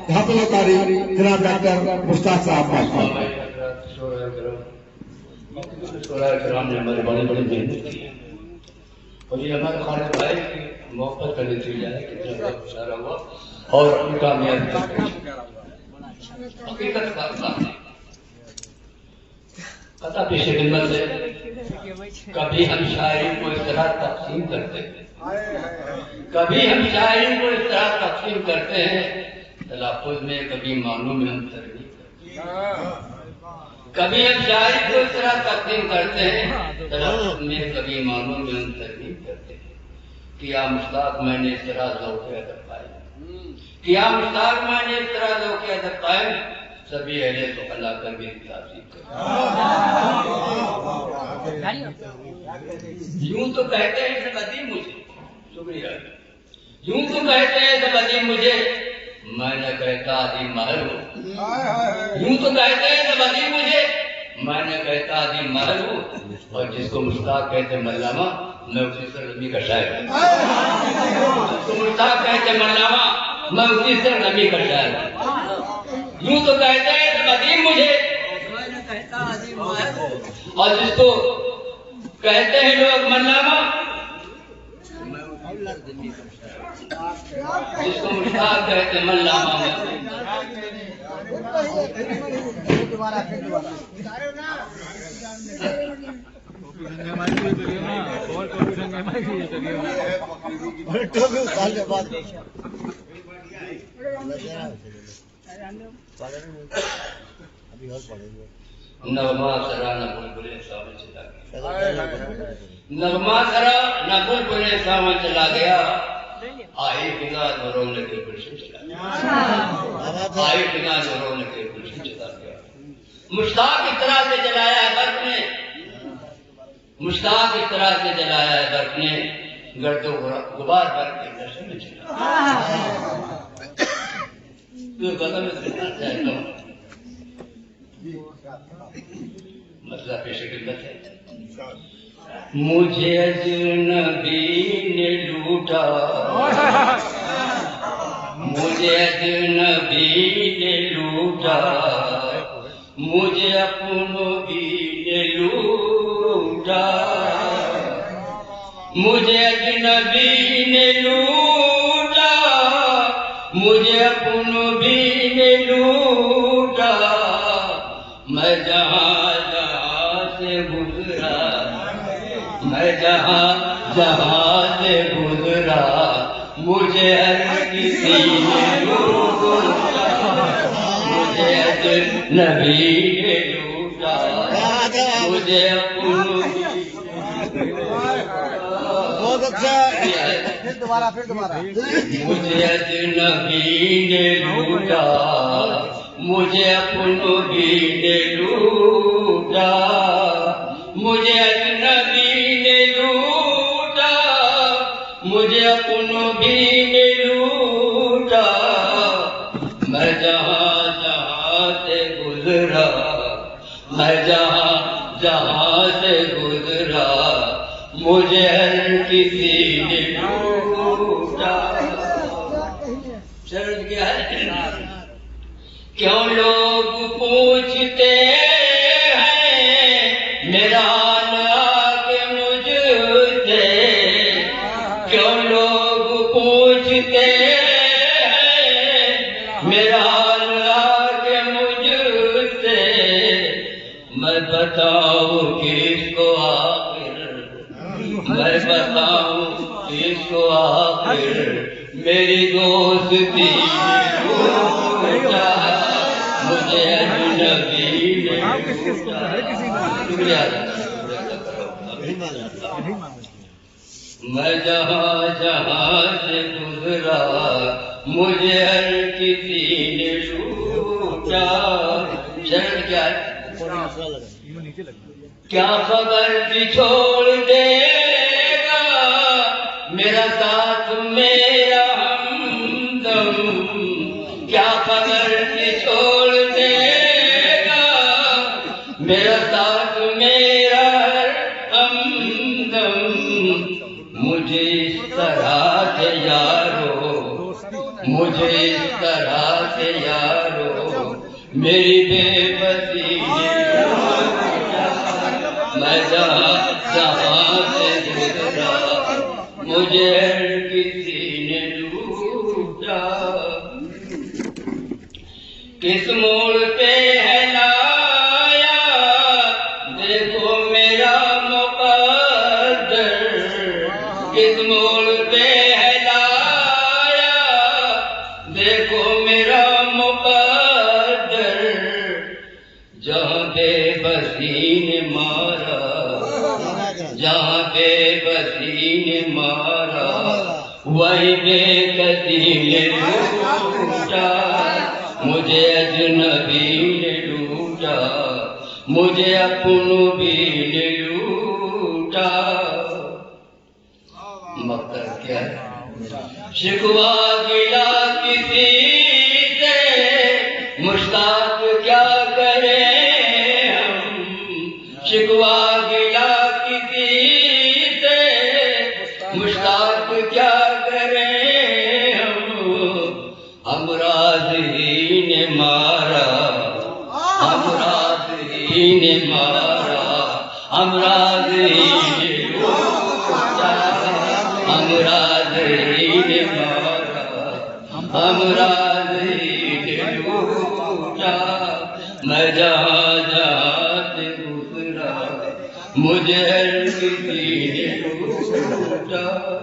حافظ قاری جناب ڈاکٹر مشتاق صاحب ماشاء کرام نے ہمارے بڑے بڑے محنت کی ہے اور یہ ہمارے خالد بھائی کی محبت کا نتیجہ ہے کتنا بڑا گزارا ہوا اور اپنی کامیابی تک حقیقت بات ہے قطع پیش خدمت ہے کبھی ہم شاعری کو اس طرح تقسیم کرتے ہیں کبھی ہم شاعری کو اس طرح تقسیم کرتے ہیں تلفظ میں کبھی معنوں میں انتر نہیں کرتے کبھی ہم شاعری کو اس طرح تقسیم کرتے ہیں تلفظ میں کبھی معنوں میں انتر نہیں کرتے کیا مشتاق میں نے اس طرح ذوق ادب قائم کیا مشتاق میں نے اس طرح ذوق ادب قائم سبھی اہل تو اللہ کر بھی تعظیم کریں یوں تو کہتے ہیں سب عظیم مجھے شکریہ یوں تو کہتے ہیں سب عظیم مجھے میں نہ کہتا عظیم ماہر ہوں یوں تو کہتے ہیں سب عظیم مجھے میں نہ کہتا عظیم ماہر ہوں اور جس کو مشتاق کہتے ملامہ میں اسی سرزمین کا شاعر ہوں جس کو مشتاق کہتے ملامہ میں اسی سرزمین کا شاعر ہوں یوں تو کہتے ہیں سب عظیم مجھے میں نہ کہتا عظیم ماہر ہوں اور جس کو کہتے ہیں لوگ ملامہ جس کو مشتاق کہتے ملامہ نغمہ سرا نہ بلبلے ساون چلا گیا نغمہ سرا نہ بلبلے ساون چلا گیا آئی فضا دوروں لگے گلشن چلا گیا آئی فضا دوروں لگے گلشن چلا گیا مشتاق اس طرح سے جلایا ہے برق نے مشتاق اس طرح سے جلایا ہے برق نے گرد و غبار برق کے درشن میں چلا مسئلہ پیش خدمت ہے مجھے اجنبی نے لوٹا مجھے اجنبی نے لوٹا مجھے اپنوں بھی نے لوٹا مجھے اجنبی نے لوٹا مجھے اپنوں بھی نے لوٹا میں جہاں جہاں سے گزرا میں جہاں جہاں سے گزرا مجھے ہر کسی نے لوٹا مجھے اجنبی نے لوٹا مجھے اپنوں بہت اچھا پھر دوبارہ مجھے اجنبی نے لوٹا مجھے اپنوں بھی نے لوٹا مجھے اجنبی نے لوٹا مجھے اپنوں بھی نے لوٹا میں جہاں جہاں سے گزرا میں جہاں جہاں سے گزرا مجھے ہر کسی نے لوٹا شرط کیا ہے کیوں لوگ پوچھتے ہیں میرا حال آگے مجھ سے کیوں لوگ پوچھتے ہیں میرا حال آگے مجھ سے میں بتاؤں کس کو آخر میں بتاؤں کس کو آخر میری دوستی مجھے اجنبی نے میں جہاں جہاں سے گزرا مجھے ہر کسی نے لوٹا شرط کیا ہے کیا خبر چھوڑ دے گا میرا ساتھ میرا ہمدم کیا خبر چھوڑ دے گا میرا ساتھ میرا ہمدم مجھے اس طرح سے یارو مجھے اس طرح سے یارو میری بے بسی نے لوٹا میں جہاں سے گزرا مجھے ہر کسی نے لوٹا کس موڑ پہ ہے لایا دیکھو میرا مقدر کس موڑ پہ ہے لایا دیکھو میرا مقدر جہاں بے بسی نے مارا جہاں بے بسی نے مارا وہی بے کسی نے لوٹا مجھے اجنبی نے لوٹا مجھے اپنوں بھی نے لوٹا مقصد کیا ہے شکوہ گلا کسی سے مشتاق کیا کریں ہم شکوہ گلا کسی سے مشتاق کیا کریں ہم راز ہی نے مارا ہم راز ہی نے مارا ہم راز ہی نے لوٹا ہم راز ہی نے مارا ہم راز ہی نے لوٹا میں جہاں جہاں سے گزرا مجھے ہر کسی نے لوٹا